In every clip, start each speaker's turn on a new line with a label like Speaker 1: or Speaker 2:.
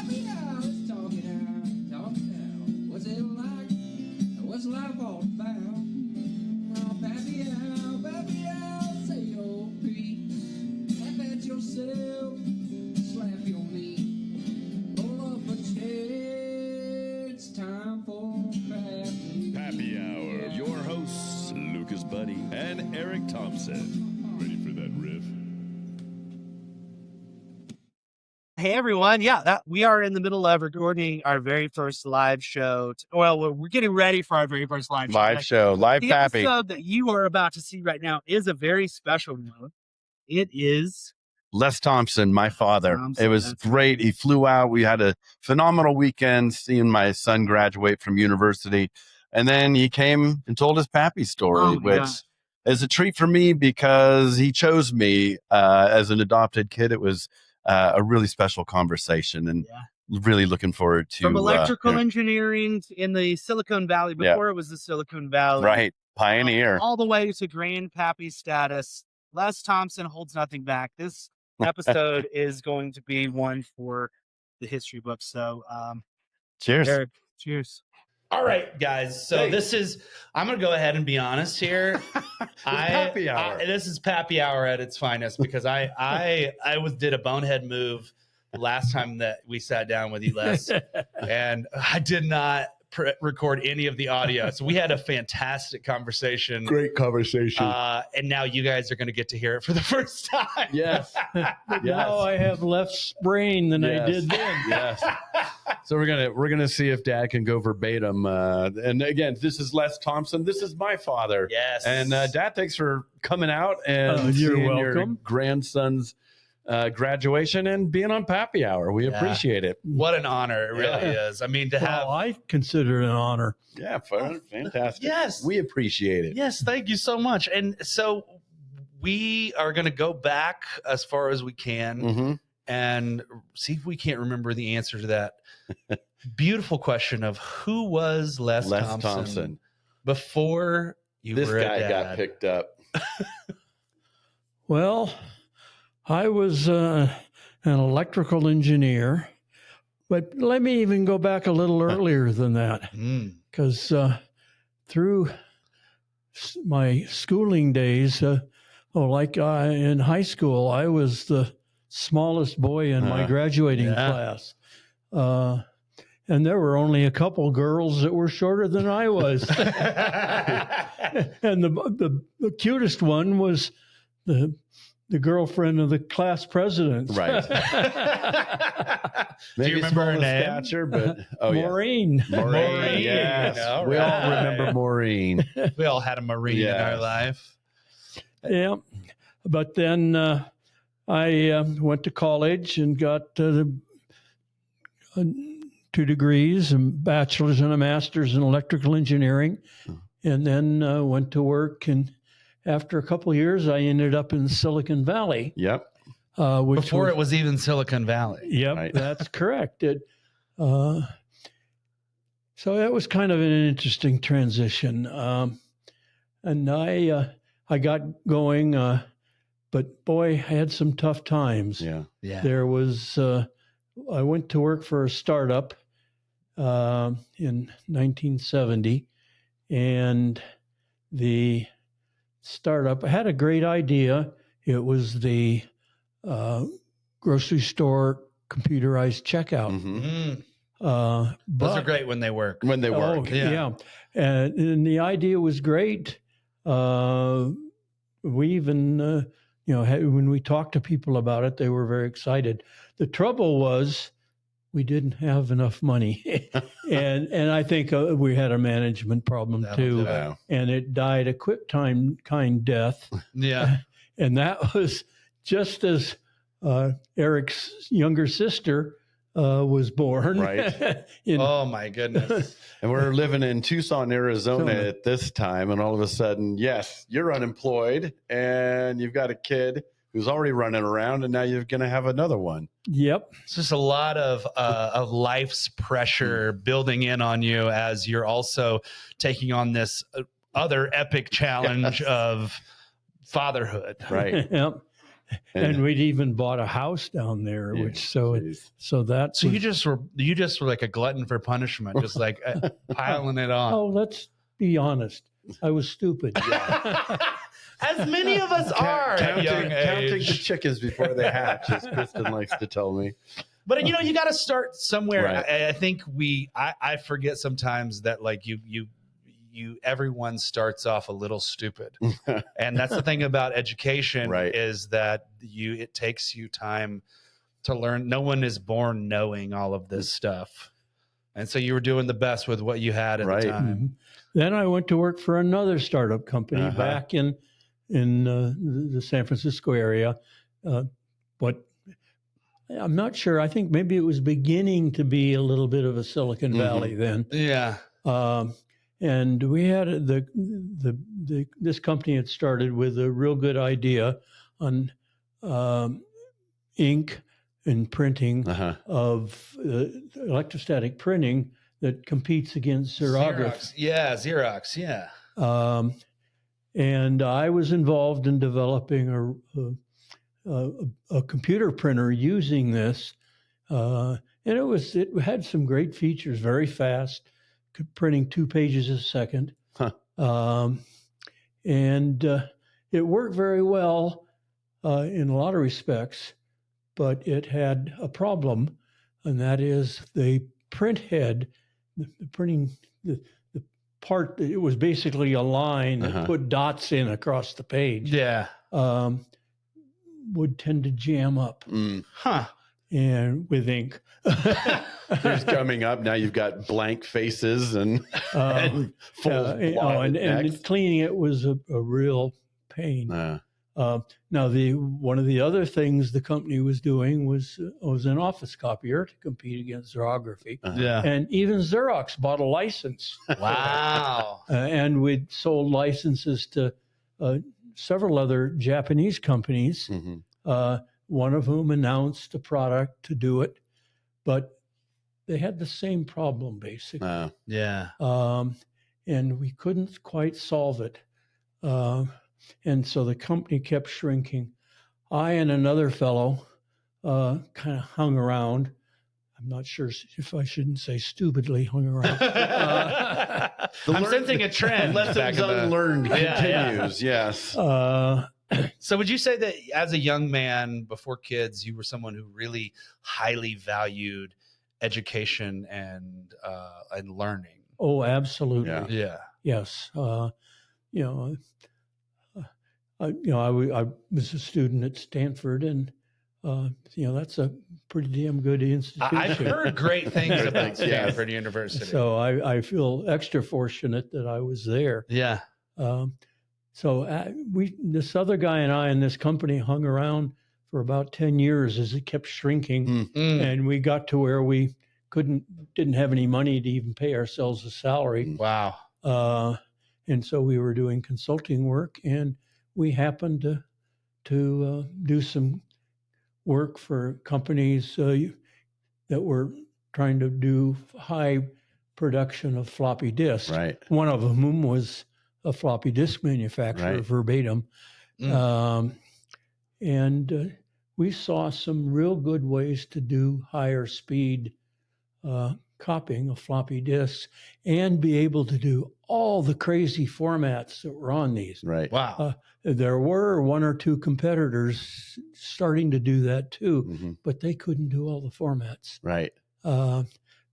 Speaker 1: Pappy hour, let's talk it out, talk it out. What's it like? What's life all about? Oh, Pappy hour, say your piece. Laugh at yourself, slap your knee. Roll up a chair, it's time for
Speaker 2: Pappy Hour. Your hosts, Lucas Buddy and Eric Thompson. Ready for that riff?
Speaker 3: Hey everyone, we are in the middle of recording our very first live show. We're getting ready for our very first live show.
Speaker 4: Live
Speaker 3: The
Speaker 4: Pappy.
Speaker 3: episode that you are about to see right now is a very special one. It is
Speaker 4: Les Thompson, my father.
Speaker 3: Thompson,
Speaker 4: It was great. He flew out. We had a phenomenal weekend seeing my son graduate from university. And then he came and told his Pappy story, which is a treat for me because he chose me as an adopted kid. It was a really special conversation, and really looking forward to
Speaker 3: from electrical engineering in the Silicon Valley. Before it was the Silicon Valley,
Speaker 4: right? Pioneer,
Speaker 3: all the way to Grand Pappy status. Les Thompson holds nothing back. This episode is going to be one for the history books. So,
Speaker 4: cheers,
Speaker 3: Eric, cheers.
Speaker 5: All right, guys. So I'm going to go ahead and be honest here.
Speaker 4: Pappy Hour.
Speaker 5: This is Pappy Hour at its finest because I did a bonehead move the last time that we sat down with you, Les, and I did not record any of the audio. So we had a fantastic conversation.
Speaker 4: Great conversation.
Speaker 5: And now you guys are going to get to hear it for the first time.
Speaker 4: Yes.
Speaker 6: Now I have less brain than I did then.
Speaker 4: Yes. So we're gonna see if Dad can go verbatim. And again, this is Les Thompson. This is my father.
Speaker 5: Yes.
Speaker 4: And Dad, thanks for coming out and
Speaker 6: you're
Speaker 4: seeing
Speaker 6: welcome.
Speaker 4: your grandson's graduation and being on Pappy Hour. We appreciate it.
Speaker 5: What an honor it really is. I mean, to have.
Speaker 6: I consider it an honor.
Speaker 4: Yeah, fantastic.
Speaker 5: Yes.
Speaker 4: We appreciate it.
Speaker 5: Yes, thank you so much. And so we are going to go back as far as we can and see if we can't remember the answer to that beautiful question of who was Les Thompson before you
Speaker 4: This
Speaker 5: were a
Speaker 4: guy
Speaker 5: dad?
Speaker 4: got picked up.
Speaker 6: Well, I was an electrical engineer, but let me even go back a little earlier than that, because through my schooling days, in high school, I was the smallest boy in my graduating class. And there were only a couple girls that were shorter than I was. And the cutest one was the girlfriend of the class president.
Speaker 4: Right.
Speaker 5: Do you remember her name?
Speaker 4: Stature, but
Speaker 6: Maureen.
Speaker 4: Maureen, yes.
Speaker 5: All
Speaker 4: We all
Speaker 5: right.
Speaker 4: remember Maureen.
Speaker 5: We all had a Marine in our life.
Speaker 6: Yeah. But then I went to college and got 2 degrees, a bachelor's and a master's in electrical engineering, and then went to work. And after a couple of years, I ended up in Silicon Valley.
Speaker 4: Yep.
Speaker 5: Before it was even Silicon Valley.
Speaker 6: Yep,
Speaker 4: Right.
Speaker 6: that's correct. So that was kind of an interesting transition. And I got going, but boy, I had some tough times.
Speaker 4: Yeah.
Speaker 6: There was, I went to work for a startup in 1970, and the startup had a great idea. It was the grocery store computerized checkout.
Speaker 5: Those are great when they work.
Speaker 4: When they work.
Speaker 6: Oh, yeah. And the idea was great. We even, when we talked to people about it, they were very excited. The trouble was we didn't have enough money. and I think we had a management problem too.
Speaker 4: Yeah.
Speaker 6: And it died a quick kind death.
Speaker 5: Yeah.
Speaker 6: And that was just as Eric's younger sister was born.
Speaker 4: Right.
Speaker 5: Oh, my goodness.
Speaker 4: And we're living in Tucson, Arizona at this time. And all of a sudden, yes, you're unemployed and you've got a kid who's already running around, and now you're going to have another one.
Speaker 6: Yep.
Speaker 5: It's just a lot of life's pressure building in on you as you're also taking on this other epic challenge of fatherhood.
Speaker 4: Right.
Speaker 6: Yep. and we'd even bought a house down there,
Speaker 4: Yeah,
Speaker 6: which so that.
Speaker 5: So you just were like a glutton for punishment, just like piling it on.
Speaker 6: Oh, let's be honest. I was stupid.
Speaker 5: As many of us are at young
Speaker 4: counting
Speaker 5: age.
Speaker 4: the chickens before they hatch, as Kristen likes to tell me.
Speaker 5: But you got to start somewhere.
Speaker 4: Right.
Speaker 5: I think I forget sometimes that like everyone starts off a little stupid, and that's the thing about education
Speaker 4: Right.
Speaker 5: is that it takes you time to learn. No one is born knowing all of this stuff, and so you were doing the best with what you had at the time.
Speaker 6: Mhm. Then I went to work for another startup company back in the San Francisco area, but I'm not sure. I think maybe it was beginning to be a little bit of a Silicon Valley then.
Speaker 5: Yeah.
Speaker 6: And we had this company had started with a real good idea on ink and printing of electrostatic printing that competes against xerography.
Speaker 5: Xerox. Yeah.
Speaker 6: And I was involved in developing a computer printer using this, and it had some great features. Very fast, printing 2 pages a second, and it worked very well in a lot of respects. But it had a problem, and that is the print head, the printing the part that it was basically a line that put dots in across the page.
Speaker 5: Yeah.
Speaker 6: Would tend to jam up. And with ink.
Speaker 4: Here's coming up. Now you've got blank faces and
Speaker 6: and cleaning it was a real pain. Now, one of the other things the company was doing was an office copier to compete against xerography. And even Xerox bought a license.
Speaker 5: Wow.
Speaker 6: And we'd sold licenses to several other Japanese companies, one of whom announced a product to do it, but they had the same problem, basically. And we couldn't quite solve it. And so the company kept shrinking. I and another fellow kind of hung around. I'm not sure if I shouldn't say stupidly hung around.
Speaker 5: I'm sensing a trend.
Speaker 4: Lessons unlearned continues, yes.
Speaker 5: So would you say that as a young man before kids, you were someone who really highly valued education and learning? Oh,
Speaker 6: absolutely.
Speaker 5: Yeah.
Speaker 6: Yes. I was a student at Stanford, and that's a pretty damn good institution.
Speaker 5: I've heard great things about Stanford University.
Speaker 6: So I feel extra fortunate that I was there.
Speaker 5: Yeah.
Speaker 6: So this other guy and I in this company hung around for about 10 years as it kept shrinking, and we got to where we didn't have any money to even pay ourselves a salary.
Speaker 5: Wow.
Speaker 6: And so we were doing consulting work, and we happened to do some work for companies that were trying to do high production of floppy disks.
Speaker 4: Right.
Speaker 6: One of whom was a floppy disk manufacturer, Verbatim. And we saw some real good ways to do higher speed copying of floppy disks and be able to do all the crazy formats that were on these.
Speaker 4: Right.
Speaker 5: Wow.
Speaker 6: There were 1 or 2 competitors starting to do that too, but they couldn't do all the formats.
Speaker 4: Right.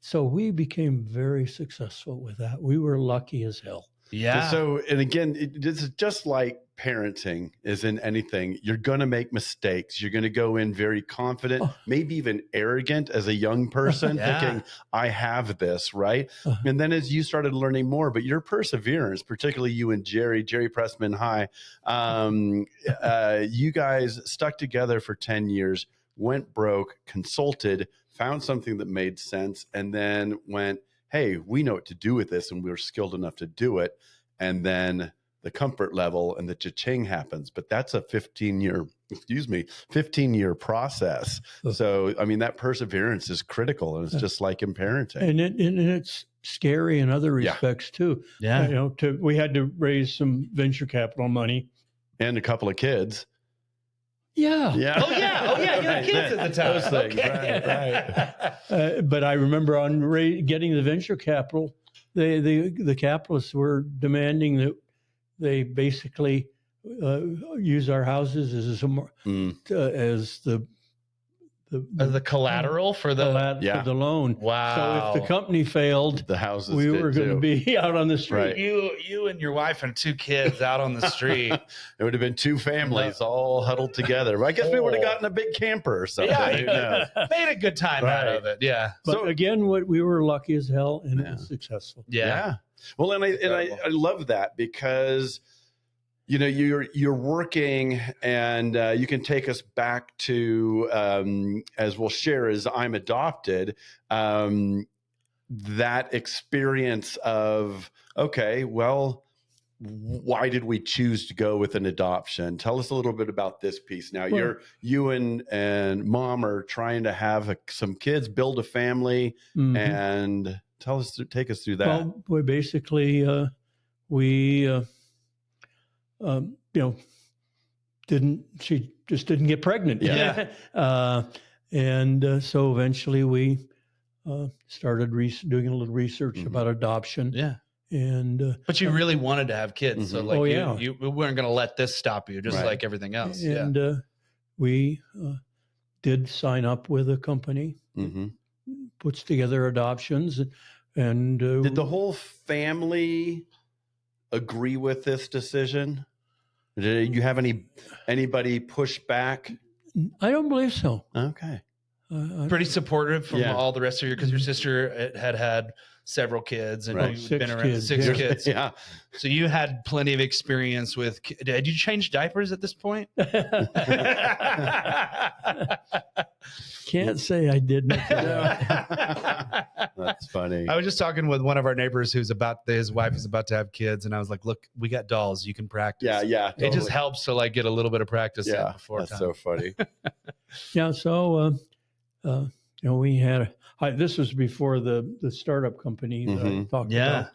Speaker 6: So we became very successful with that. We were lucky as hell.
Speaker 5: Yeah.
Speaker 4: So, and again, it's just like parenting is in anything. You're going to make mistakes. You're going to go in very confident, maybe even arrogant as a young person, thinking, I have this, right? And then as you started learning more, but your perseverance, particularly you and Jerry Pressman High, you guys stuck together for 10 years, went broke, consulted, found something that made sense, and then went, hey, we know what to do with this, and we're skilled enough to do it. And then the comfort level and the cha-ching happens. But that's a 15-year process. So, I mean, that perseverance is critical, and it's just like in parenting.
Speaker 6: And it's scary in other respects too.
Speaker 5: Yeah.
Speaker 6: We had to raise some venture capital money.
Speaker 4: And a couple of kids.
Speaker 6: Yeah.
Speaker 4: Yeah.
Speaker 5: Oh yeah, you had kids at the time.
Speaker 4: Those things, right.
Speaker 6: But I remember on getting the venture capital, the capitalists were demanding that they basically use our houses as
Speaker 5: the collateral for the
Speaker 6: for the loan.
Speaker 5: Wow.
Speaker 6: So if the company failed,
Speaker 4: The houses
Speaker 6: we
Speaker 4: did
Speaker 6: were going to
Speaker 4: too.
Speaker 6: be out on the street.
Speaker 4: Right.
Speaker 5: you and your wife and 2 kids out on the street.
Speaker 4: It would have been 2 families all huddled together. Well, I guess we would have gotten a big camper or something.
Speaker 5: Yeah,
Speaker 4: Who knows?
Speaker 5: made a good time out of it. Yeah.
Speaker 6: But
Speaker 4: So-
Speaker 6: again, we were lucky as hell, and it was successful.
Speaker 5: Yeah.
Speaker 4: Well, and I love that because you're working, and you can take us back to as we'll share as I'm adopted. That experience of, okay, well, why did we choose to go with an adoption? Tell us a little bit about this piece. Now,
Speaker 6: Well,
Speaker 4: you and mom are trying to have some kids, build a family,
Speaker 6: Mhm.
Speaker 4: and take us through that.
Speaker 6: Well, we basically she just didn't get pregnant.
Speaker 5: Yeah.
Speaker 6: So eventually we started doing a little research about adoption.
Speaker 5: Yeah.
Speaker 6: And
Speaker 5: But you really wanted to have kids. So
Speaker 4: Mhm.
Speaker 5: like
Speaker 6: Oh, yeah.
Speaker 5: you weren't going to let this stop you, just
Speaker 4: Right.
Speaker 5: like everything else.
Speaker 6: and we did sign up with a company,
Speaker 4: Mm-hmm.
Speaker 6: puts together adoptions, and
Speaker 4: Did the whole family agree with this decision? Did you have anybody push back?
Speaker 6: I don't believe so.
Speaker 4: Okay.
Speaker 5: Pretty supportive from
Speaker 4: Yeah.
Speaker 5: all the rest of your, because your sister had several kids and
Speaker 4: Right.
Speaker 5: you'd
Speaker 6: 6
Speaker 5: been around
Speaker 6: kids,
Speaker 5: 6
Speaker 6: yeah.
Speaker 5: kids.
Speaker 4: Yeah.
Speaker 5: So you had plenty of experience with. Did you change diapers at this point?
Speaker 6: Can't say I didn't.
Speaker 4: That's funny.
Speaker 5: I was just talking with one of our neighbors his wife is about to have kids, and I was like, "Look, we got dolls. You can practice."
Speaker 4: Yeah.
Speaker 5: It just
Speaker 4: Totally.
Speaker 5: helps to like get a little bit of practice in
Speaker 4: Yeah.
Speaker 5: before
Speaker 4: That's
Speaker 5: time.
Speaker 4: so funny.
Speaker 6: Yeah, so we had this was before the startup company that I
Speaker 4: Mhm.
Speaker 6: talked
Speaker 5: Yeah.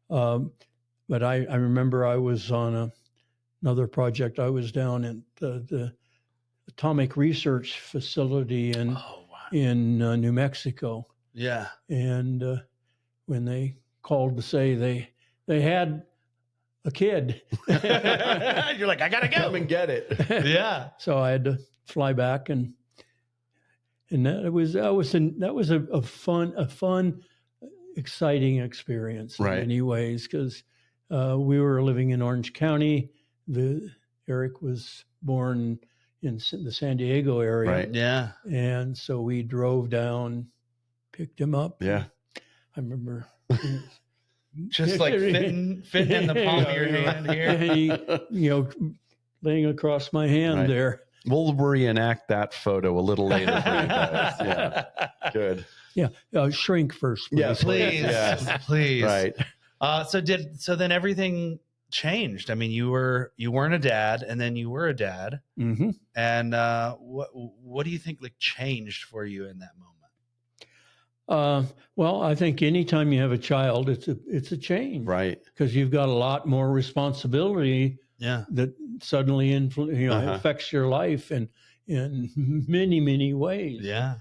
Speaker 6: about. But I remember I was on another project. I was down at the atomic research facility in
Speaker 5: Oh wow.
Speaker 6: New Mexico,
Speaker 5: Yeah.
Speaker 6: and when they called to say they had a kid,
Speaker 5: You're like, I gotta
Speaker 4: Come
Speaker 5: go.
Speaker 4: and get it.
Speaker 5: Yeah.
Speaker 6: so I had to fly back, and that was a fun, exciting experience
Speaker 4: Right.
Speaker 6: in many ways, because we were living in Orange County. Eric was born in the San Diego area,
Speaker 4: Right.
Speaker 5: Yeah.
Speaker 6: and so we drove down, picked him up.
Speaker 4: Yeah.
Speaker 6: I remember.
Speaker 5: Just like fitting in the palm of your hand here.
Speaker 6: He, laying across my hand
Speaker 4: Right.
Speaker 6: there.
Speaker 4: We'll reenact that photo a little later for you guys. Yeah. Good.
Speaker 6: Yeah, shrink first, please.
Speaker 4: Yeah,
Speaker 5: Please.
Speaker 4: Yeah.
Speaker 5: Please.
Speaker 4: Right.
Speaker 5: So then everything changed. I mean, you weren't a dad, and then you were a dad.
Speaker 6: Mm-hmm.
Speaker 5: And what do you think like changed for you in that moment?
Speaker 6: Well, I think anytime you have a child, it's a change,
Speaker 4: Right.
Speaker 6: because you've got a lot more responsibility
Speaker 5: Yeah.
Speaker 6: that suddenly affects your life in many ways.
Speaker 5: Yeah.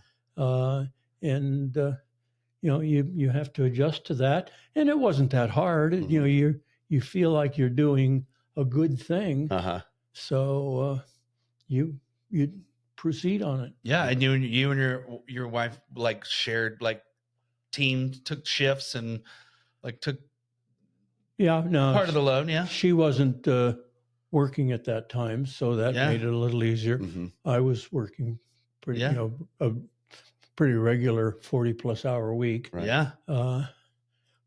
Speaker 6: You have to adjust to that, and it wasn't that hard.
Speaker 4: Mhm.
Speaker 6: You feel like you're doing a good thing,
Speaker 4: Uh-huh.
Speaker 6: so you proceed on it.
Speaker 5: Yeah. And you and your wife like shared like took shifts and like took
Speaker 6: Yeah, no,
Speaker 5: part of the loan. Yeah.
Speaker 6: she wasn't working at that time, so that
Speaker 5: Yeah.
Speaker 6: made it a little easier.
Speaker 4: Mhm.
Speaker 6: I was working pretty,
Speaker 5: Yeah.
Speaker 6: a pretty regular 40+ hour week.
Speaker 4: Right.
Speaker 5: Yeah.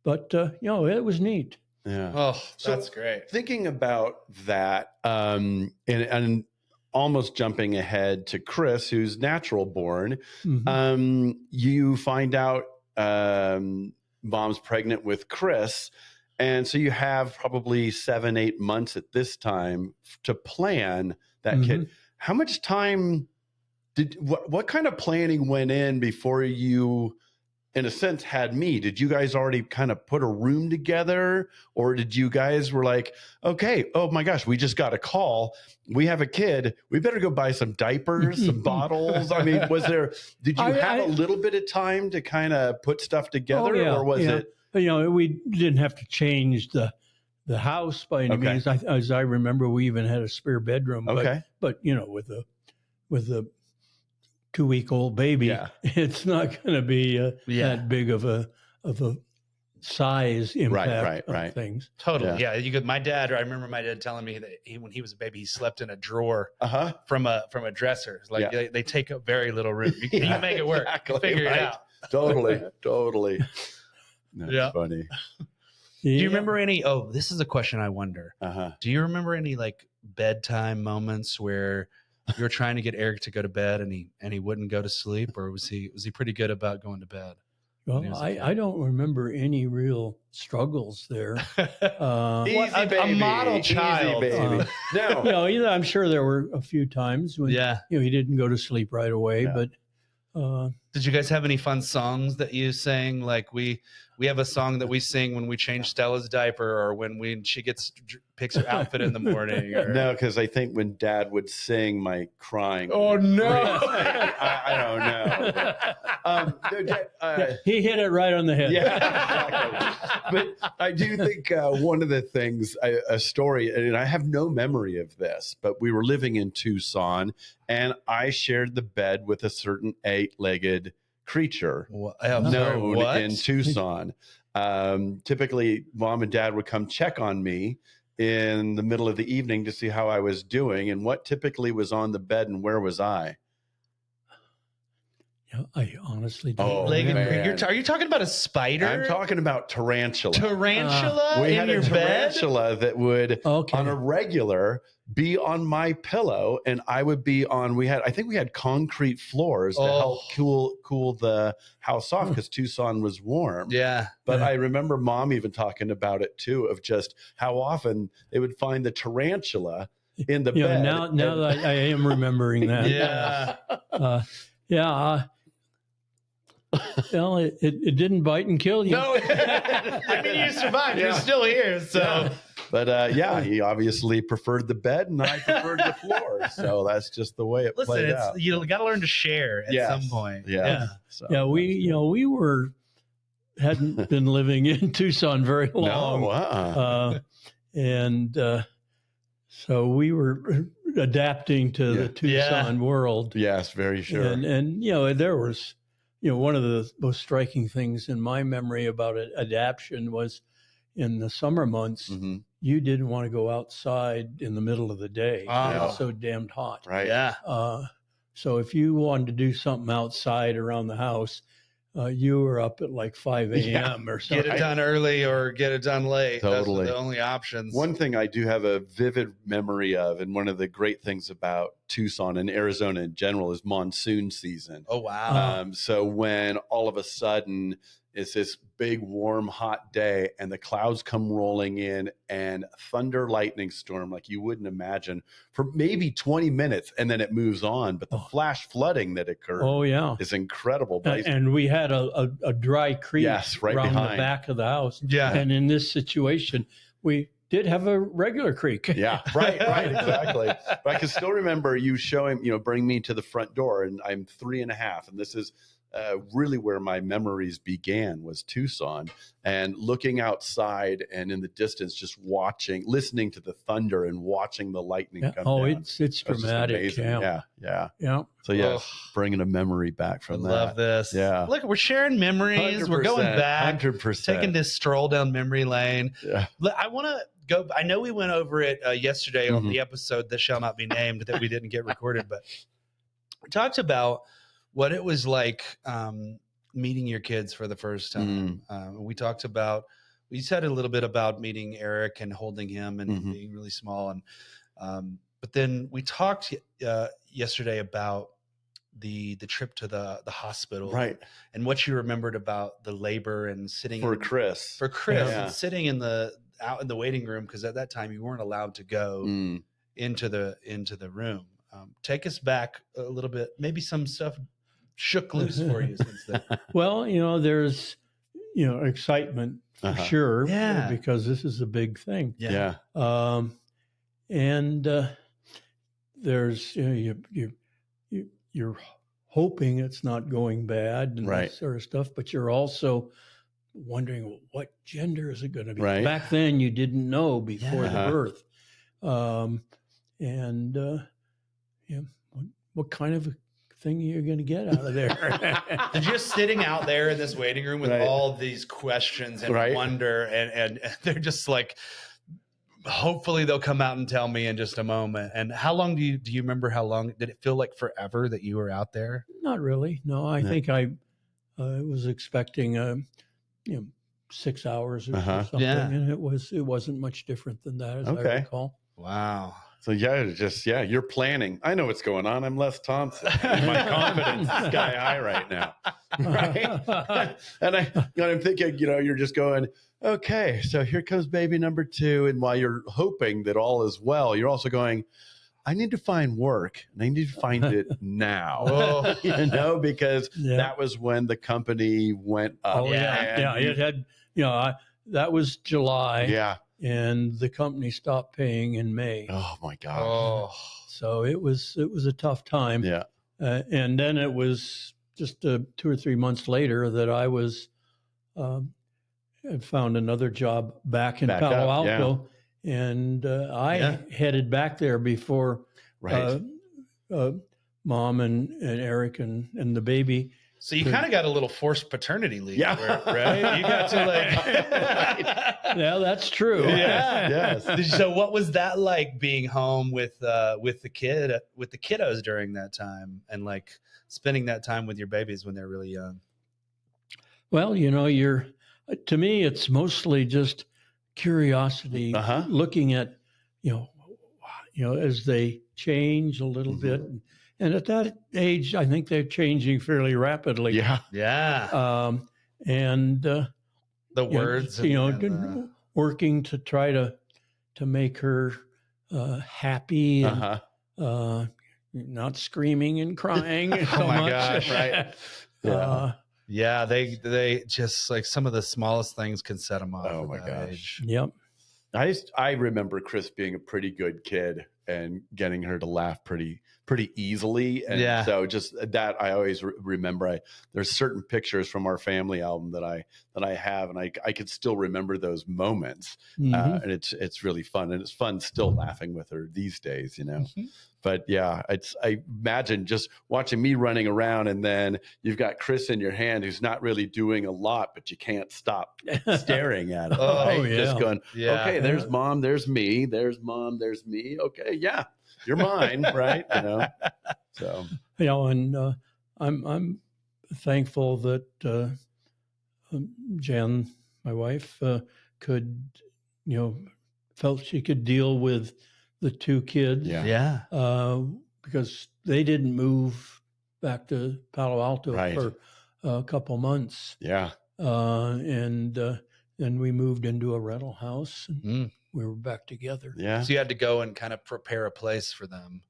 Speaker 6: But it was neat.
Speaker 4: Yeah.
Speaker 5: Oh,
Speaker 4: So-
Speaker 5: that's great.
Speaker 4: Thinking about that, and almost jumping ahead to Chris, who's natural born,
Speaker 6: Mhm.
Speaker 4: you find out mom's pregnant with Chris. And so you have probably 7-8 months at this time to plan that kid. How much time what kind of planning went in before you in a sense, had me. Did you guys already kind of put a room together, or did you guys were like, okay, oh my gosh, we just got a call. We have a kid. We better go buy some diapers, some bottles. I mean, did you have a little bit of time to kind of put stuff together, or was it?
Speaker 6: We didn't have to change the house by any means. As I remember, we even had a spare bedroom.
Speaker 4: Okay.
Speaker 6: But with a 2-week-old baby, it's not going to be that big of a size impact of things.
Speaker 5: Totally. Yeah. My dad, I remember my dad telling me that when he was a baby, he slept in a drawer from a dresser. Like they take up very little room. You can make it work. Exactly. Figure it out.
Speaker 4: Totally. That's funny.
Speaker 5: Do you remember any, this is a question I wonder. Do you remember any like bedtime moments where you were trying to get Eric to go to bed and he wouldn't go to sleep, or was he pretty good about going to bed?
Speaker 6: Well, I don't remember any real struggles there.
Speaker 5: A model child.
Speaker 4: Easy, baby. No.
Speaker 6: I'm sure there were a few times when he didn't go to sleep right away. But
Speaker 5: did you guys have any fun songs that you sang? Like we have a song that we sing when we change Stella's diaper, or when she picks her outfit in the morning.
Speaker 4: No, because I think when Dad would sing, my crying.
Speaker 5: Oh no!
Speaker 4: I don't know.
Speaker 6: He hit it right on the head.
Speaker 4: Yeah, exactly. But I do think one of the things, a story, and I have no memory of this, but we were living in Tucson, and I shared the bed with a certain 8-legged creature known in Tucson. Typically, Mom and Dad would come check on me in the middle of the evening to see how I was doing, and what typically was on the bed and where was I.
Speaker 6: I honestly don't.
Speaker 5: Are you talking about a spider?
Speaker 4: I'm talking about tarantula.
Speaker 5: Tarantula
Speaker 4: we
Speaker 5: in
Speaker 4: had
Speaker 5: your
Speaker 4: a tarantula
Speaker 5: bed?
Speaker 4: that would, on a regular, be on my pillow, and I would be on. I think we had concrete floors to help cool the house off because Tucson was warm.
Speaker 5: Yeah,
Speaker 4: but I remember Mom even talking about it too, of just how often they would find the tarantula in the bed.
Speaker 6: Now that I am remembering that. Well, it didn't bite and kill you.
Speaker 5: No, I mean, you survived. You're still here, so.
Speaker 4: Yeah. But he obviously preferred the bed, and I preferred the floor. So that's just the way it played out.
Speaker 5: You got to learn to share at some point.
Speaker 4: Yeah. So,
Speaker 6: we hadn't been living in Tucson very long.
Speaker 4: No.
Speaker 6: And so we were adapting to the Tucson world.
Speaker 4: Yes, very sure.
Speaker 6: And there was. One of the most striking things in my memory about adaptation was in the summer months, you didn't want to go outside in the middle of the day. It was so damned hot.
Speaker 4: Right.
Speaker 5: Yeah.
Speaker 6: So if you wanted to do something outside around the house, you were up at like 5 a.m. or something.
Speaker 5: Get it done early or get it done late.
Speaker 4: Totally.
Speaker 5: Those are the only options.
Speaker 4: One thing I do have a vivid memory of, and one of the great things about Tucson and Arizona in general, is monsoon season.
Speaker 5: Oh, wow.
Speaker 4: So when all of a sudden it's this big, warm, hot day and the clouds come rolling in and thunder lightning storm like you wouldn't imagine for maybe 20 minutes, and then it moves on. But the flash flooding that occurred is incredible.
Speaker 6: And we had a dry creek
Speaker 4: right
Speaker 6: around
Speaker 4: behind
Speaker 6: the back of the house.
Speaker 5: Yeah.
Speaker 6: And in this situation, we did have a regular creek.
Speaker 4: Yeah, right, exactly. But I can still remember you showing, bring me to the front door, and I'm 3.5, and this is really where my memories began, was Tucson, and looking outside and in the distance, just listening to the thunder and watching the lightning come down.
Speaker 6: It's dramatic.
Speaker 4: Yeah. So bringing a memory back from that.
Speaker 5: Love this.
Speaker 4: Yeah.
Speaker 5: Look, we're sharing memories. We're going back.
Speaker 4: 100%.
Speaker 5: Taking this stroll down memory lane.
Speaker 4: Yeah.
Speaker 5: I want to go. I know we went over it yesterday on the episode that shall not be named that we didn't get recorded, but we talked about what it was like meeting your kids for the first time. We said a little bit about meeting Eric and holding him and being really small. And but then we talked yesterday about the trip to the hospital,
Speaker 4: right? And
Speaker 5: what you remembered about the labor and sitting
Speaker 4: for Chris
Speaker 5: and sitting out in the waiting room, because at that time you weren't allowed to go into the room. Take us back a little bit, maybe some stuff shook loose for you since then?
Speaker 6: Well, there's, excitement for
Speaker 4: Uh-huh.
Speaker 6: sure.
Speaker 5: Yeah.
Speaker 6: Because this is a big thing.
Speaker 4: Yeah.
Speaker 6: And there's, you're hoping it's not going bad and
Speaker 4: Right.
Speaker 6: that sort of stuff, but you're also wondering, well, what gender is it going to be?
Speaker 4: Right.
Speaker 6: Back then, you didn't know before
Speaker 5: Yeah.
Speaker 6: the birth. What kind of a thing are you going to get out of there?
Speaker 5: And just sitting out there in this waiting room with
Speaker 4: Right.
Speaker 5: all these questions and
Speaker 4: Right.
Speaker 5: wonder, and they're just like, hopefully they'll come out and tell me in just a moment. And how long do you remember how long did it feel like forever that you were out there?
Speaker 6: Not really. No, I
Speaker 4: Yeah.
Speaker 6: think I was expecting 6 hours or something,
Speaker 5: Yeah.
Speaker 6: and it wasn't much different than that, as I
Speaker 4: Okay.
Speaker 6: recall.
Speaker 5: Wow.
Speaker 4: So you're planning. I know what's going on. I'm Les Thompson. My confidence is sky high right now. Right. and I'm thinking, you're just going, okay, so here comes baby number 2. And while you're hoping that all is well, you're also going, I need to find work and I need to find it now.
Speaker 5: Oh.
Speaker 4: Because
Speaker 6: Yeah.
Speaker 4: that was when the company went up.
Speaker 6: Oh yeah.
Speaker 4: And
Speaker 6: It had, that was July.
Speaker 4: yeah.
Speaker 6: And the company stopped paying in May.
Speaker 4: Oh my God.
Speaker 5: Oh.
Speaker 6: So it was a tough time.
Speaker 4: Yeah.
Speaker 6: And then it was just 2 or 3 months later that I was had found another job back in
Speaker 4: Back
Speaker 6: Palo
Speaker 4: up, yeah.
Speaker 6: Alto, and I headed back there before
Speaker 4: Right.
Speaker 6: Mom and Eric and the baby.
Speaker 5: So you kind of got a little forced paternity leave,
Speaker 4: Yeah.
Speaker 5: right? You got to
Speaker 6: Yeah, that's true.
Speaker 5: Yeah.
Speaker 4: Yes.
Speaker 5: So what was that like being home with the kiddos during that time, and like spending that time with your babies when they're really young?
Speaker 6: Well, to me, it's mostly just curiosity,
Speaker 4: Uh-huh.
Speaker 6: looking at, as they change a little
Speaker 4: Mhm.
Speaker 6: bit. And at that age, I think they're changing fairly rapidly.
Speaker 4: Yeah.
Speaker 5: Yeah.
Speaker 6: And
Speaker 5: The words,
Speaker 6: working to try to make her happy and
Speaker 4: Uh-huh.
Speaker 6: not screaming and crying so
Speaker 5: Oh my
Speaker 6: much.
Speaker 5: gosh,
Speaker 4: right. Yeah.
Speaker 5: yeah, they just like some of the smallest things can set them off.
Speaker 4: Oh
Speaker 5: at
Speaker 4: my
Speaker 5: that
Speaker 4: gosh.
Speaker 5: age.
Speaker 6: Yep.
Speaker 4: I remember Chris being a pretty good kid and getting her to laugh pretty easily. And
Speaker 5: Yeah.
Speaker 4: so just that I always remember. There's certain pictures from our family album that I have, and I could still remember those moments.
Speaker 6: Mhm.
Speaker 4: And it's really fun, and it's fun still laughing with her these days,
Speaker 5: Mhm.
Speaker 4: But yeah, I imagine just watching me running around, and then you've got Chris in your hand who's not really doing a lot, but you can't stop staring at him.
Speaker 5: Oh,
Speaker 4: right?
Speaker 6: yeah.
Speaker 4: Just going,
Speaker 5: Yeah.
Speaker 4: okay, there's mom, there's me, there's mom, there's me. Okay, yeah, you're mine, right? So
Speaker 6: And I'm thankful that Jen, my wife, could, felt she could deal with the 2 kids.
Speaker 4: Yeah.
Speaker 5: Yeah.
Speaker 6: Because they didn't move back to Palo Alto
Speaker 4: Right.
Speaker 6: for a couple months.
Speaker 4: yeah,
Speaker 6: And then we moved into a rental house and
Speaker 5: Mm.
Speaker 6: we were back together.
Speaker 4: yeah.
Speaker 5: So you had to go and kind of prepare a place for them.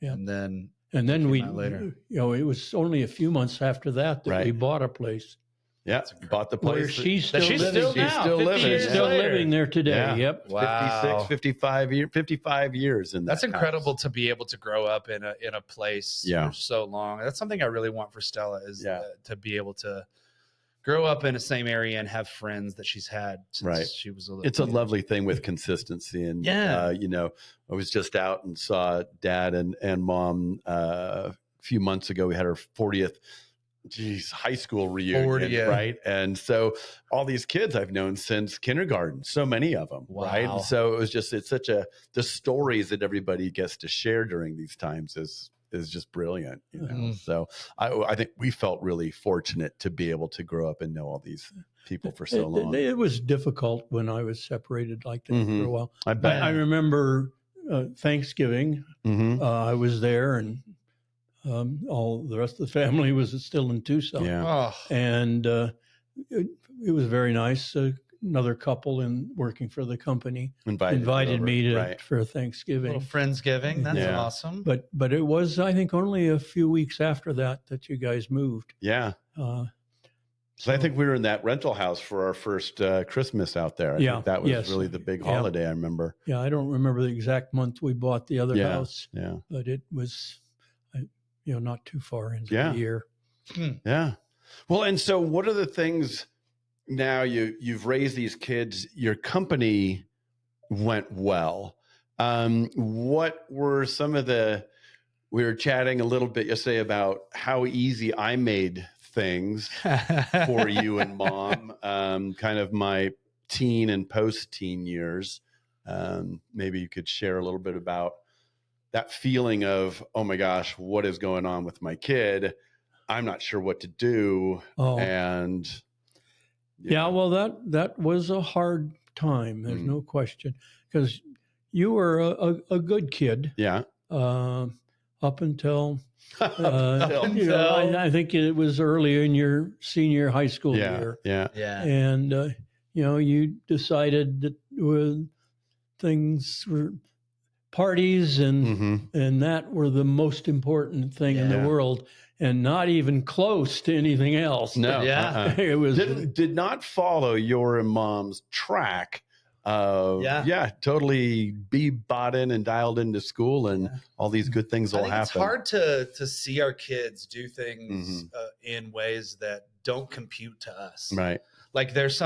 Speaker 6: Yeah.
Speaker 5: And then
Speaker 6: And then
Speaker 5: Came
Speaker 6: we,
Speaker 5: out later.
Speaker 6: it was only a few months after that we
Speaker 4: Right.
Speaker 6: bought a place
Speaker 4: Yeah, bought the
Speaker 6: where
Speaker 4: place.
Speaker 6: she's still
Speaker 5: she's
Speaker 6: living.
Speaker 5: still
Speaker 4: She's
Speaker 5: now,
Speaker 4: still
Speaker 5: 50
Speaker 4: living.
Speaker 5: years
Speaker 6: She's still
Speaker 5: later.
Speaker 6: living there today.
Speaker 4: Yeah.
Speaker 6: Yep.
Speaker 5: Wow.
Speaker 4: 55 years in that
Speaker 5: That's incredible
Speaker 4: house.
Speaker 5: to be able to grow up in a place
Speaker 4: Yeah.
Speaker 5: for so long. That's something I really want for Stella is
Speaker 4: Yeah.
Speaker 5: to be able to grow up in the same area and have friends that she's had since
Speaker 4: Right.
Speaker 5: she was a little
Speaker 4: It's a
Speaker 5: kid.
Speaker 4: lovely thing with consistency. And,
Speaker 5: Yeah.
Speaker 4: I was just out and saw dad and mom a few months ago. We had our 40th high school reunion,
Speaker 5: 40, yeah.
Speaker 4: right? And so all these kids I've known since kindergarten, so many of them, right?
Speaker 5: Wow.
Speaker 4: And so it's such the stories that everybody gets to share during these times is just brilliant,
Speaker 5: Mhm.
Speaker 4: So I think we felt really fortunate to be able to grow up and know all these people for so long.
Speaker 6: It was difficult when I was separated like that
Speaker 4: Mhm.
Speaker 6: for a while.
Speaker 4: I bet.
Speaker 6: I remember Thanksgiving.
Speaker 4: Mhm.
Speaker 6: I was there, and all the rest of the family was still in Tucson.
Speaker 4: Yeah.
Speaker 5: Oh,
Speaker 6: And it was very nice another couple in working for the company
Speaker 4: Invited
Speaker 6: me to
Speaker 4: right.
Speaker 6: for
Speaker 5: A
Speaker 6: Thanksgiving.
Speaker 5: little Friendsgiving. That's
Speaker 4: Yeah.
Speaker 5: awesome.
Speaker 6: But it was, I think, only a few weeks after that you guys moved.
Speaker 4: Yeah.
Speaker 6: So
Speaker 4: I think we were in that rental house for our first Christmas out there. I think that was really the big holiday. I remember.
Speaker 6: Yeah, I don't remember the exact month we bought the other house.
Speaker 4: Yeah.
Speaker 6: But it was, not too far into the year.
Speaker 4: Yeah. Well, and so what are the things now you've raised these kids, your company went well. What were some of we were chatting a little bit yesterday about how easy I made things for you and Mom, kind of my teen and post-teen years. Maybe you could share a little bit about that feeling of, oh my gosh, what is going on with my kid? I'm not sure what to do. And
Speaker 6: well, that was a hard time. There's no question, because you were a good kid.
Speaker 4: Yeah.
Speaker 6: Up until I think it was early in your senior high school year.
Speaker 4: Yeah.
Speaker 6: And you decided that things were parties and that were the most important thing in the world, and not even close to anything else.
Speaker 4: No.
Speaker 6: It was
Speaker 4: did not follow your and Mom's track. Totally be bought in and dialed into school, and all these good things will happen.
Speaker 5: It's hard to see our kids do things in ways that don't compute to us.
Speaker 4: Right.
Speaker 5: Like there's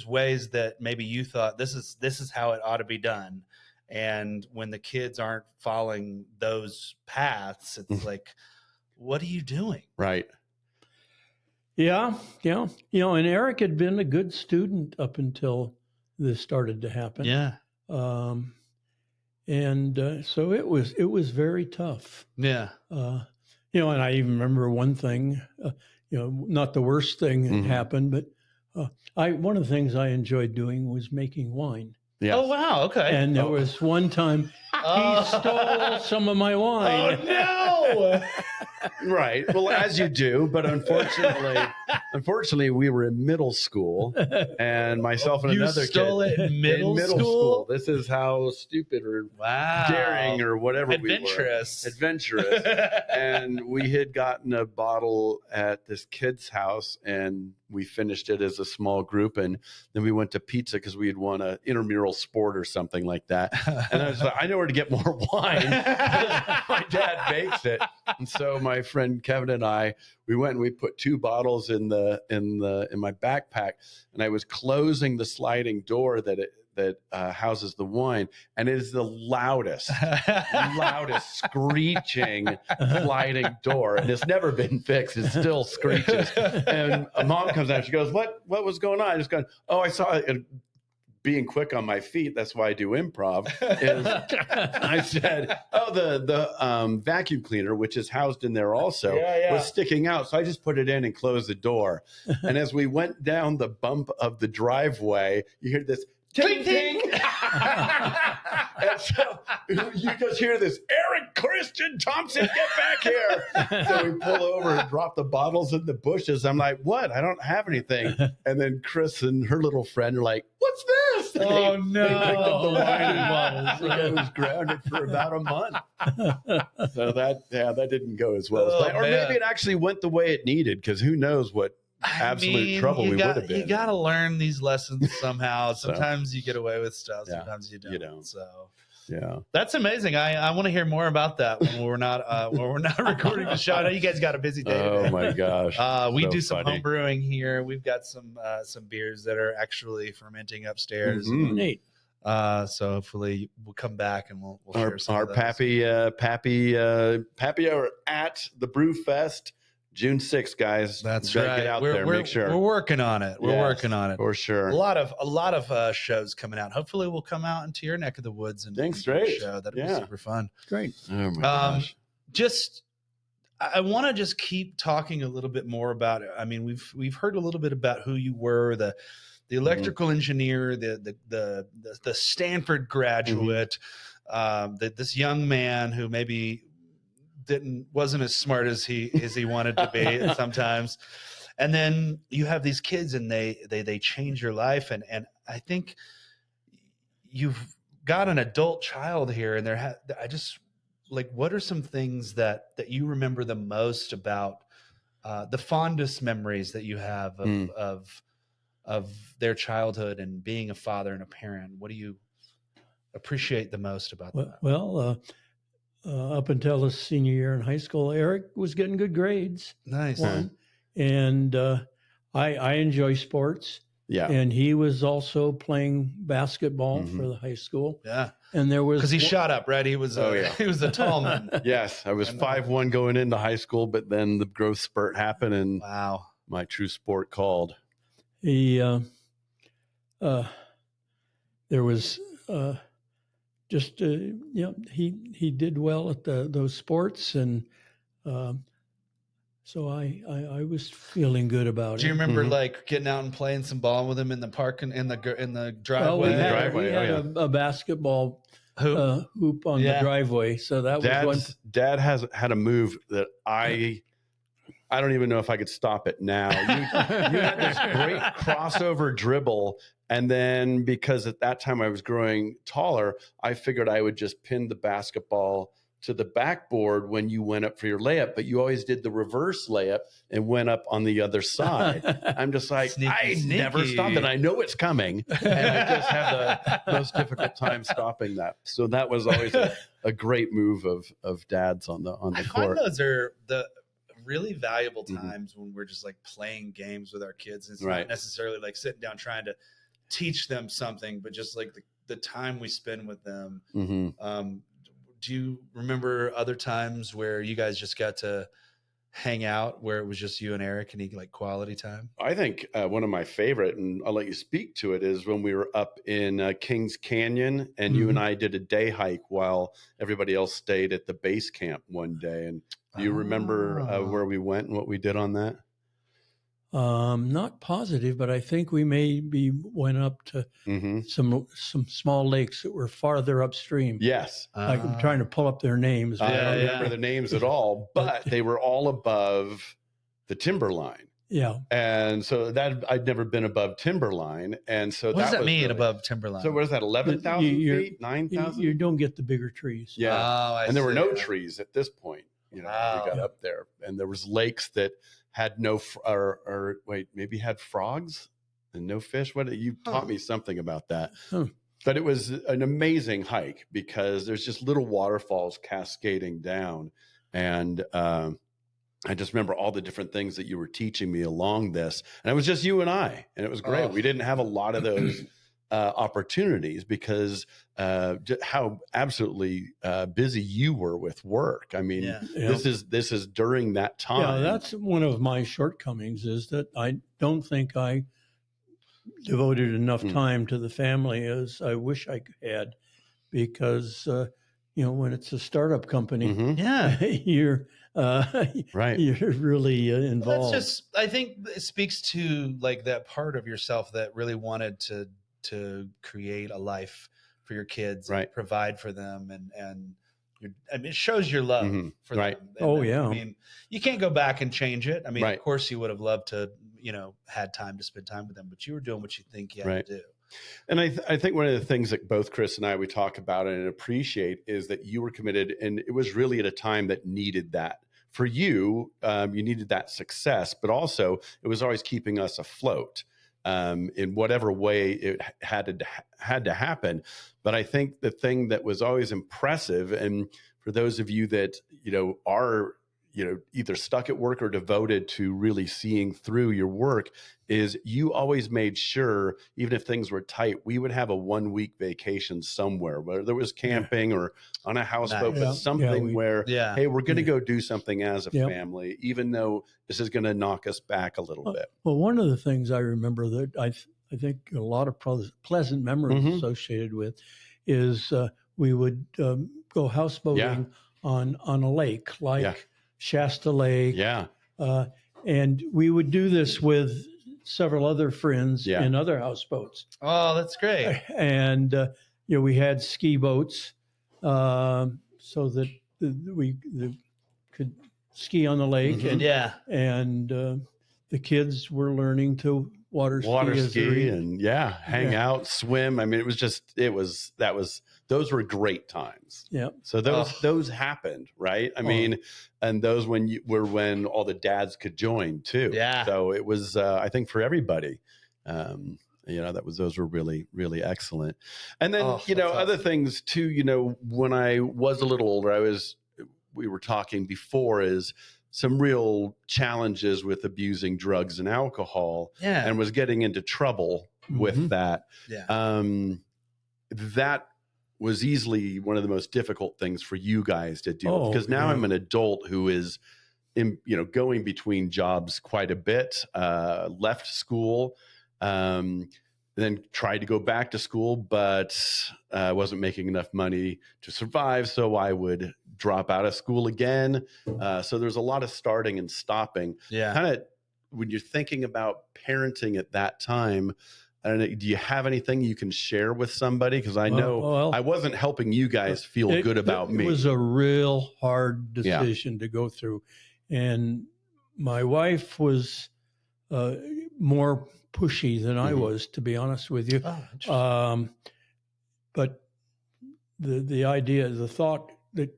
Speaker 5: ways that maybe you thought this is how it ought to be done. And when the kids aren't following those paths, it's like, what are you doing?
Speaker 4: Right.
Speaker 6: Yeah. And Eric had been a good student up until this started to happen.
Speaker 5: Yeah.
Speaker 6: And so it was very tough.
Speaker 5: Yeah.
Speaker 6: And I even remember one thing, not the worst thing that happened, but one of the things I enjoyed doing was making wine.
Speaker 4: Yes.
Speaker 5: Oh, wow. Okay.
Speaker 6: And there was one time he stole some of my wine.
Speaker 5: Oh, no.
Speaker 4: Right. Well, as you do, but unfortunately, we were in middle school, and myself and another kid
Speaker 5: it in middle school.
Speaker 4: This is how stupid or daring or whatever
Speaker 5: adventurous.
Speaker 4: We were. Adventurous. And we had gotten a bottle at this kid's house, and we finished it as a small group, and then we went to pizza because we had won an intramural sport or something like that. And I was like, I know where to get more wine. My dad makes it. And so my friend Kevin and I, we went and we put 2 bottles in my backpack, and I was closing the sliding door that houses the wine, and it is the loudest screeching sliding door, and it's never been fixed. It still screeches. And Mom comes out, she goes, "What was going on?" I just go, "Oh, I saw it." Being quick on my feet, that's why I do improv. I said, "Oh, the vacuum cleaner, which is housed in there also, was sticking out. So I just put it in and closed the door." And as we went down the bump of the driveway, you hear this ting ting. And so you just hear this, "Eric Christian Thompson, get back here." So we pull over and drop the bottles in the bushes. I'm like, "What? I don't have anything." And then Chris and her little friend are like, "What's this?"
Speaker 5: Oh, no.
Speaker 4: They picked up the wine bottles. And it was grounded for about a month. So that didn't go as well as planned. Or maybe it actually went the way it needed, because who knows what trouble we would have been.
Speaker 5: You got to learn these lessons somehow. Sometimes you get away with stuff. Sometimes you don't. So
Speaker 4: yeah,
Speaker 5: that's amazing. I want to hear more about that when we're not recording the show. I know you guys got a busy day today.
Speaker 4: Oh my gosh.
Speaker 5: We
Speaker 4: So
Speaker 5: do some
Speaker 4: funny.
Speaker 5: home brewing here. We've got some beers that are actually fermenting upstairs.
Speaker 6: Neat.
Speaker 5: So hopefully we'll come back and we'll share some
Speaker 4: our
Speaker 5: of those.
Speaker 4: Pappy hour at the Brew Fest, June 6th, guys.
Speaker 5: That's
Speaker 4: Gotta
Speaker 5: right.
Speaker 4: Get out
Speaker 5: we're,
Speaker 4: there.
Speaker 5: we're,
Speaker 4: Make sure.
Speaker 5: we're working on it. We're working on it
Speaker 4: for sure.
Speaker 5: A lot of shows coming out. Hopefully we'll come out into your neck of the woods and
Speaker 4: Thanks,
Speaker 5: do a
Speaker 4: great.
Speaker 5: show. That'd be super fun.
Speaker 6: Great.
Speaker 4: Oh my gosh.
Speaker 5: I want to just keep talking a little bit more about it. I mean, we've heard a little bit about who you were, the electrical engineer, the Stanford graduate, this young man who maybe wasn't as smart as he wanted to be sometimes. And then you have these kids and they change your life. And I think you've got an adult child here, and I just like, what are some things that you remember the most about the fondest memories that you have of their childhood and being a father and a parent? What do you appreciate the most about that?
Speaker 6: Well, up until his senior year in high school, Eric was getting good grades.
Speaker 5: Nice.
Speaker 6: One. And I enjoy sports.
Speaker 4: Yeah.
Speaker 6: And he was also playing basketball for the high school.
Speaker 5: Yeah.
Speaker 6: And there was
Speaker 5: because he shot up, right? He was he was a tall man.
Speaker 4: Yes, I was 5'1" going into high school, but then the growth spurt happened, and
Speaker 5: wow,
Speaker 4: my true sport called.
Speaker 6: He there was just he did well at those sports, and so I was feeling good about it.
Speaker 5: Do you remember like getting out and playing some ball with him in the park and in the driveway?
Speaker 6: Well, we had a basketball hoop on the driveway, so that was one.
Speaker 4: Dad had a move that I don't even know if I could stop it now. You had this great crossover dribble, and then because at that time I was growing taller, I figured I would just pin the basketball to the backboard when you went up for your layup, but you always did the reverse layup and went up on the other side. I'm just like, sneaky. Never stopped it. I know it's coming, and I just have the most difficult time stopping that. So that was always a great move of Dad's on the court.
Speaker 5: I find those are the really valuable times when we're just like playing games with our kids. It's not necessarily like sitting down trying to teach them something, but just like the time we spend with them. Do you remember other times where you guys just got to hang out, where it was just you and Eric and like quality time?
Speaker 4: I think one of my favorite, and I'll let you speak to it, is when we were up in Kings Canyon, and you and I did a day hike while everybody else stayed at the base camp one day. And do you remember where we went and what we did on that?
Speaker 6: Not positive, but I think we maybe went up to some small lakes that were farther upstream.
Speaker 4: Yes.
Speaker 6: I'm trying to pull up their names.
Speaker 4: I don't remember the names at all, but they were all above the timberline.
Speaker 6: Yeah.
Speaker 4: And so that I'd never been above timberline. And so
Speaker 5: what does that mean
Speaker 4: really,
Speaker 5: above timberline?
Speaker 4: So what is that, 11,000 feet, 9,000?
Speaker 6: You don't get the bigger trees.
Speaker 4: Yeah. And there were no trees at this point. You know, we got up there, and there was lakes that had no, maybe had frogs and no fish. You taught me something about that. But it was an amazing hike because there's just little waterfalls cascading down. And I just remember all the different things that you were teaching me along this. And it was just you and I, and it was great. We didn't have a lot of those opportunities because how absolutely busy you were with work. I mean, this is during that time.
Speaker 6: Yeah, that's one of my shortcomings, is that I don't think I devoted enough time to the family as I wish I had, because when it's a startup company, you're you're really involved.
Speaker 5: Well, that's just, I think it speaks to like that part of yourself that really wanted to create a life for your kids, and provide for them, and it shows your love for them. And I mean, you can't go back and change it. I mean, of course you would have loved to, had time to spend time with them, but you were doing what you think you had to do.
Speaker 4: And I think one of the things that both Chris and I, we talk about and appreciate, is that you were committed, and it was really at a time that needed that. For you, you needed that success, but also it was always keeping us afloat. In whatever way it had to happen. But I think the thing that was always impressive, and for those of you that, are, either stuck at work or devoted to really seeing through your work, is you always made sure, even if things were tight, we would have a 1 week vacation somewhere, whether there was camping or on a houseboat, but something where, hey, we're going to go do something as a family, even though this is going to knock us back a little bit.
Speaker 6: Well, one of the things I remember that I think a lot of pleasant memories associated with is we would go houseboating on a lake like Shasta Lake. And we would do this with several other friends in other houseboats.
Speaker 5: Oh, that's great.
Speaker 6: And, we had ski boats so that we could ski on the lake. And the kids were learning to water ski
Speaker 4: and hang out, swim. I mean, those were great times.
Speaker 6: Yeah.
Speaker 4: So those happened, right? I mean, and those when all the dads could join too.
Speaker 5: Yeah.
Speaker 4: So it was, I think for everybody, those were really, really excellent. And then, other things too, when I was a little older, we were talking before is some real challenges with abusing drugs and alcohol and was getting into trouble with that.
Speaker 5: Yeah.
Speaker 4: That was easily one of the most difficult things for you guys to do because now I'm an adult who is going between jobs quite a bit, left school, then tried to go back to school, but wasn't making enough money to survive. So I would drop out of school again. So there's a lot of starting and stopping.
Speaker 5: Yeah.
Speaker 4: Kind of when you're thinking about parenting at that time, I don't know, do you have anything you can share with somebody? Because I know I wasn't helping you guys feel good about me.
Speaker 6: It was a real hard decision to go through. And my wife was more pushy than I was, to be honest with you. But the thought that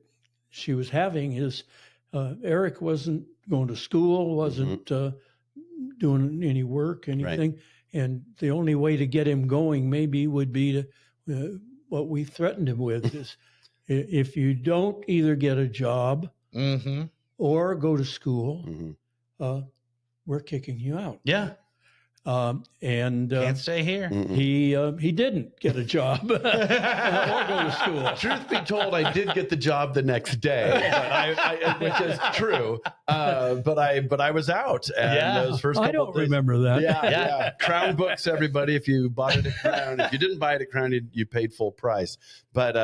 Speaker 6: she was having is Eric wasn't going to school, wasn't doing any work, anything. Right. And the only way to get him going maybe would be to what we threatened him with is if you don't either get a job or go to school, we're kicking you out.
Speaker 5: Yeah.
Speaker 6: And
Speaker 5: can't stay here.
Speaker 6: He didn't get a job or go to school.
Speaker 4: Truth be told, I did get the job the next day, which is true. But I was out. And those first couple
Speaker 6: I don't
Speaker 4: days,
Speaker 6: remember that.
Speaker 4: Yeah. Crown books, everybody. If you bought it at Crown, if you didn't buy it at Crown, you paid full price. But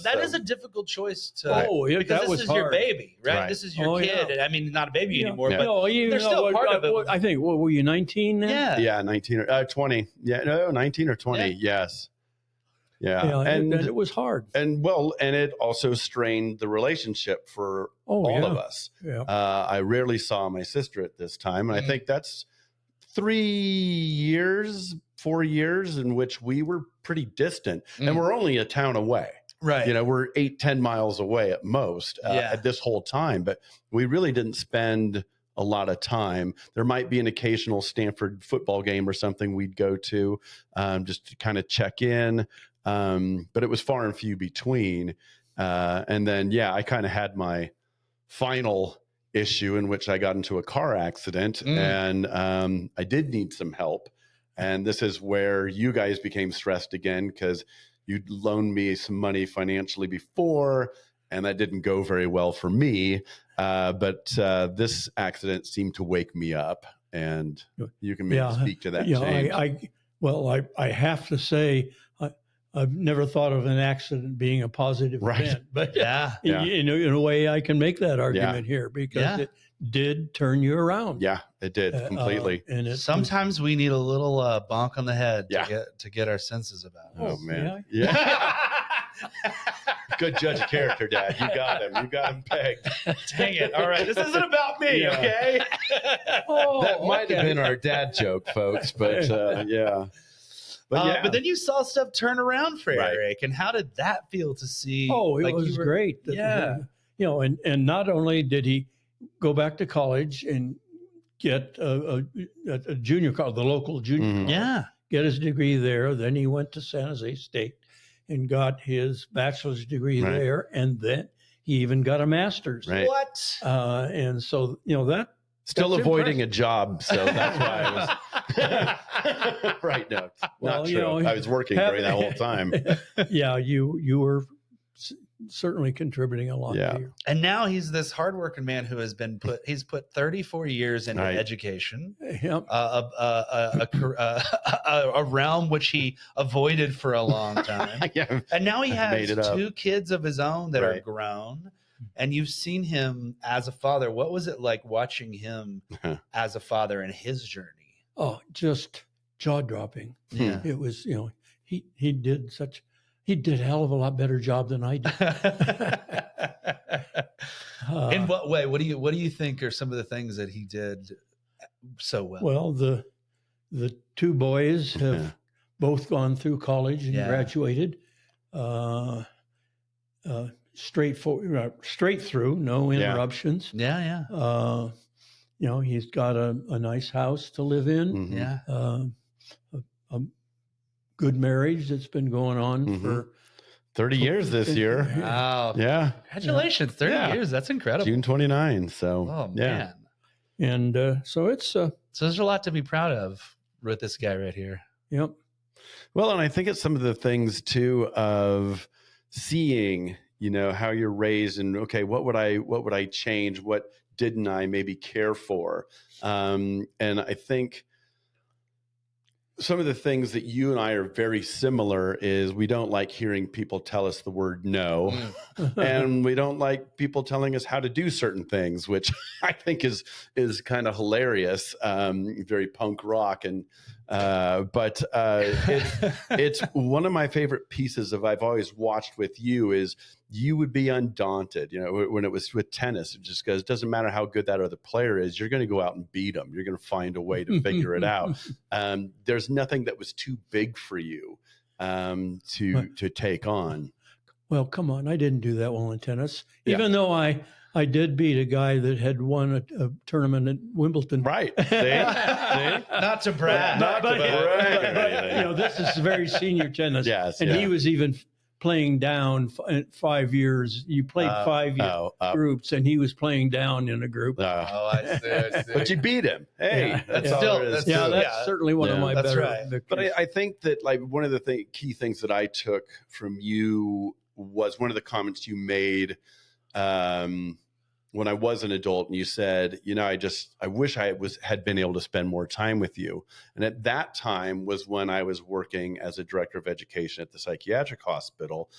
Speaker 5: that is a difficult choice to.
Speaker 6: Because
Speaker 5: this is your baby, right? This is your kid.
Speaker 6: Yeah.
Speaker 5: I mean, not a baby anymore, but
Speaker 6: they're
Speaker 5: still part of it.
Speaker 6: I think. What were you, 19 then?
Speaker 5: Yeah,
Speaker 4: 19 or 20. Yeah, no, 19 or 20. Yes. Yeah.
Speaker 6: And it was hard.
Speaker 4: And it also strained the relationship for all of us. Yeah. I rarely saw my sister at this time. And I think that's 4 years in which we were pretty distant. And we're only a town away.
Speaker 5: Right.
Speaker 4: We're 8-10 miles away at most at this whole time. But we really didn't spend a lot of time. There might be an occasional Stanford football game or something we'd go to just to kind of check in. But it was far and few between. And then, I kind of had my final issue in which I got into a car accident and I did need some help. And this is where you guys became stressed again because you'd loaned me some money financially before, and that didn't go very well for me. But this accident seemed to wake me up, and you can maybe speak to that change.
Speaker 6: I have to say, I've never thought of an accident being a positive event, but in a way I can make that argument here because it did turn you around.
Speaker 4: Yeah, it did completely.
Speaker 5: And sometimes we need a little bonk on the head to get our senses about it.
Speaker 4: Oh man. Yeah. Good judge of character, Dad. You got him. You got him pegged.
Speaker 5: Dang it. All right. This isn't about me, okay?
Speaker 4: That might have been our dad joke, folks, but But
Speaker 5: then you saw stuff turn around for Eric, and how did that feel to see?
Speaker 6: Oh, it was great. And not only did he go back to college and get a junior college, the local junior college, get his degree there. Then he went to San Jose State and got his bachelor's degree there, and then he even got a master's.
Speaker 4: Right.
Speaker 5: What?
Speaker 6: And so that.
Speaker 4: Still avoiding a job, so that's why I was right. No, not true. I was working during that whole time.
Speaker 6: You were certainly contributing a lot. To
Speaker 5: and now he's this hardworking man who has been he's put 34 years into education, a realm which he avoided for a long time. And now he has 2 kids of his own that are grown. And you've seen him as a father. What was it like watching him as a father in his journey?
Speaker 6: Oh, just jaw-dropping.
Speaker 5: Yeah.
Speaker 6: It was, he did a hell of a lot better job than I did.
Speaker 5: In what way? What do you think are some of the things that he did so well?
Speaker 6: Well, the two boys have both gone through college and graduated. Straight through, no interruptions.
Speaker 5: Yeah.
Speaker 6: He's got a nice house to live in.
Speaker 4: Mm-hmm.
Speaker 5: Yeah.
Speaker 6: A good marriage that's been going on for
Speaker 4: 30 years this year.
Speaker 5: Wow.
Speaker 4: Yeah.
Speaker 5: Congratulations. 30 years. That's incredible.
Speaker 4: June 29. So,
Speaker 5: oh, man.
Speaker 6: And so it's.
Speaker 5: So there's a lot to be proud of with this guy right here.
Speaker 6: Yep.
Speaker 4: Well, and I think it's some of the things too of seeing, how you're raised and, okay, what would I change? What didn't I maybe care for? And I think some of the things that you and I are very similar is we don't like hearing people tell us the word no. And we don't like people telling us how to do certain things, which I think is kind of hilarious. Very punk rock. But it's one of my favorite pieces I've always watched with you is you would be undaunted, when it was with tennis, it just goes, it doesn't matter how good that other player is. You're going to go out and beat them. You're going to find a way to figure it out. There's nothing that was too big for you to take on.
Speaker 6: Well, come on. I didn't do that well in tennis, even though I did beat a guy that had won a tournament at Wimbledon.
Speaker 4: Right. See?
Speaker 5: Not to brag.
Speaker 6: But this is very senior tennis.
Speaker 4: Yes.
Speaker 6: And he was even playing down 5 years. You played 5 groups, and he was playing down in a group.
Speaker 5: I see.
Speaker 4: But you beat him. Hey, that's
Speaker 6: certainly one of my better victories.
Speaker 4: But I think that one of the key things that I took from you was one of the comments you made when I was an adult, and you said, I wish I had been able to spend more time with you. And at that time was when I was working as a director of education at the psychiatric hospital.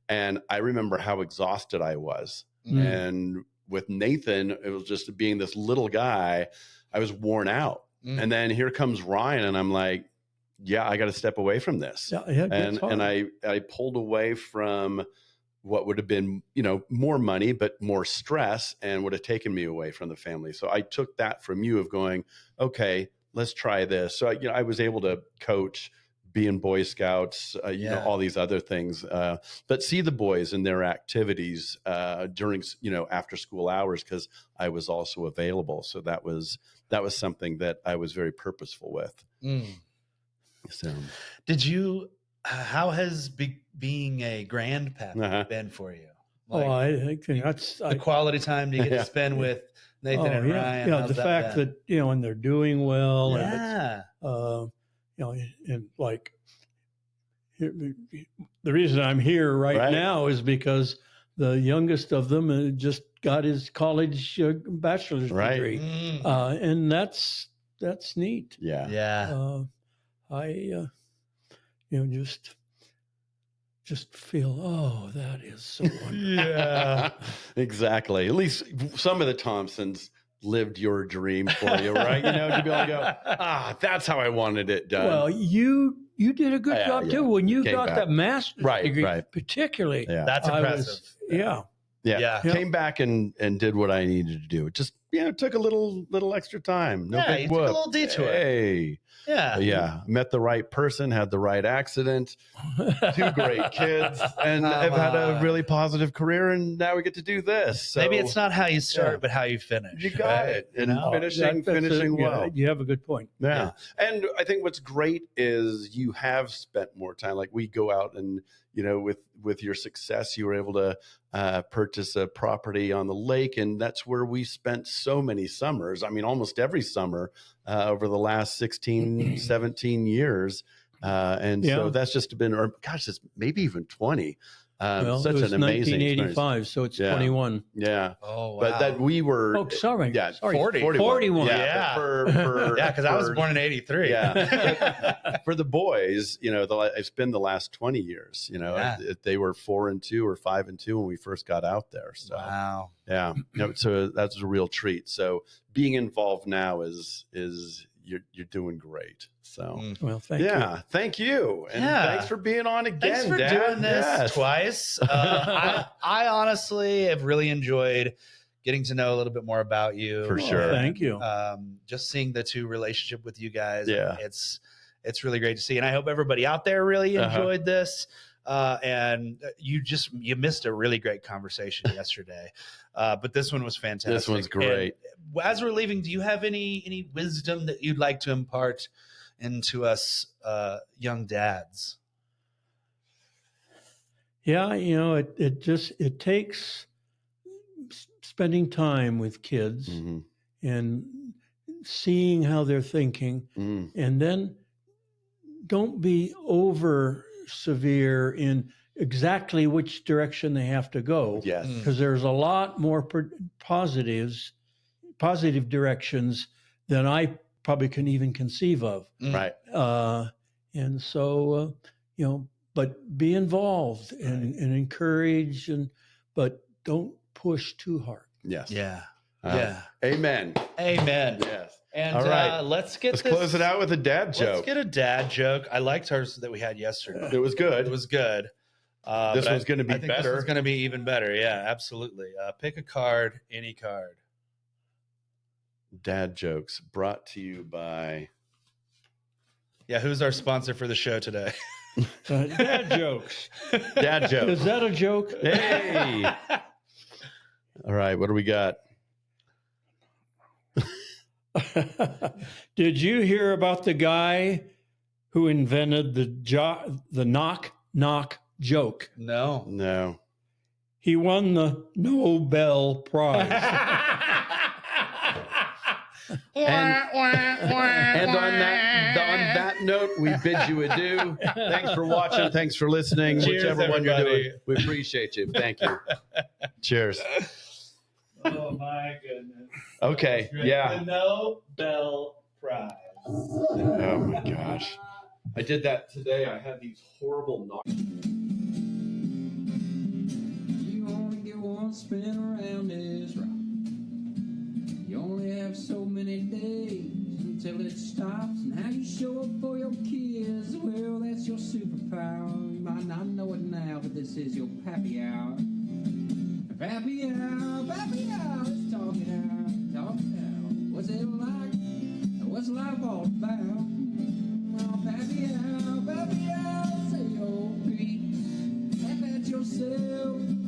Speaker 4: And I remember how exhausted I was. And with Nathan, it was just being this little guy, I was worn out. And then here comes Ryan, and I'm like, I got to step away from this. And I pulled away from what would have been, more money, but more stress, and would have taken me away from the family. So I took that from you of going, okay, let's try this. So, I was able to coach, be in Boy Scouts, all these other things, but see the boys and their activities during, after school hours, because I was also available. So that was something that I was very purposeful with. So
Speaker 5: did you, how has being a grandpappy been for you?
Speaker 6: I think that's
Speaker 5: the quality time you get to spend with Nathan and Ryan.
Speaker 6: Yeah, the fact that and they're doing well.
Speaker 5: Yeah.
Speaker 6: And like the reason I'm here right now is because the youngest of them just got his college bachelor's degree, and that's neat. I just feel, that is so wonderful.
Speaker 4: Yeah, exactly. At least some of the Thompsons lived your dream for you, right? To be able to go, that's how I wanted it done.
Speaker 6: Well, you did a good job too when you got that master's degree, particularly.
Speaker 5: Yeah. That's impressive.
Speaker 4: Came back and did what I needed to do. It just took a little extra time. No big whoop.
Speaker 5: Took a little detour.
Speaker 4: Hey. Yeah. Met the right person, had the right accident, 2 great kids, and I've had a really positive career, and now we get to do this. So,
Speaker 5: maybe it's not how you start, but how you finish.
Speaker 4: You got it. And finishing well.
Speaker 6: You have a good point.
Speaker 4: Yeah. And I think what's great is you have spent more time. Like we go out and, with your success, you were able to purchase a property on the lake. And that's where we spent so many summers. I mean, almost every summer over the last 16, 17 years. So that's just been, it's maybe even 20. Such an amazing
Speaker 6: 1985,
Speaker 4: experience.
Speaker 6: so it's 21.
Speaker 4: Yeah.
Speaker 5: Oh, wow.
Speaker 4: But that we were.
Speaker 6: Oh, sorry.
Speaker 4: Yeah.
Speaker 6: 41.
Speaker 4: Yeah.
Speaker 5: Because I was born in 83.
Speaker 4: Yeah. For the boys, it's been the last 20 years. They were 4 and 2 or 5 and 2 when we first got out there. So,
Speaker 5: wow.
Speaker 4: Yeah. So that's a real treat. So being involved now is you're doing great. So
Speaker 6: well, thank you.
Speaker 4: Thank you, and thanks for being on again.
Speaker 5: Thanks for doing this twice. I honestly have really enjoyed getting to know a little bit more about you.
Speaker 4: For sure.
Speaker 6: Thank you.
Speaker 5: Just seeing the two relationship with you guys.
Speaker 4: Yeah.
Speaker 5: It's really great to see. And I hope everybody out there really enjoyed this. And you missed a really great conversation yesterday. But this one was fantastic.
Speaker 4: This one's great.
Speaker 5: And as we're leaving, do you have any wisdom that you'd like to impart into us young dads?
Speaker 6: Yeah, it takes spending time with kids and seeing how they're thinking, and then don't be over severe in exactly which direction they have to go.
Speaker 4: Yes.
Speaker 6: Because there's a lot more positive directions than I probably can even conceive of.
Speaker 4: Right.
Speaker 6: And so, but be involved and encourage, but don't push too hard.
Speaker 4: Yes.
Speaker 5: Yeah.
Speaker 4: Amen.
Speaker 5: Yes. And
Speaker 4: all right,
Speaker 5: let's
Speaker 4: close it out with a dad joke.
Speaker 5: Let's get a dad joke. I liked ours that we had yesterday.
Speaker 4: It was good.
Speaker 5: It was good.
Speaker 4: This one's going to be better.
Speaker 5: This is going to be even better. Yeah, absolutely. Pick a card, any card.
Speaker 4: Dad jokes brought to you by.
Speaker 5: Yeah, who's our sponsor for the show today?
Speaker 6: Dad jokes.
Speaker 4: Dad jokes.
Speaker 6: Is that a joke?
Speaker 4: Hey. All right, what do we got?
Speaker 6: Did you hear about the guy who invented the knock knock joke?
Speaker 5: No.
Speaker 6: He won the Nobel Prize.
Speaker 4: And on that note, we bid you adieu. Thanks for watching. Thanks for listening.
Speaker 5: Cheers,
Speaker 4: whichever one you're
Speaker 5: everybody.
Speaker 4: doing. We appreciate you. Thank you. Cheers.
Speaker 5: Oh my goodness.
Speaker 4: Okay. Yeah.
Speaker 5: The Nobel Prize.
Speaker 4: Oh my gosh. I did that today. I had these horrible knocks.
Speaker 1: You only get one spin around this rock. You only have so many days until it stops. And how you show up for your kids, well, that's your superpower. You might not know it now, but this is your Pappy Hour. Pappy Hour, let's talk it out. What's it like? What's life all about? Well, Pappy Hour, say your piece. Laugh at yourself.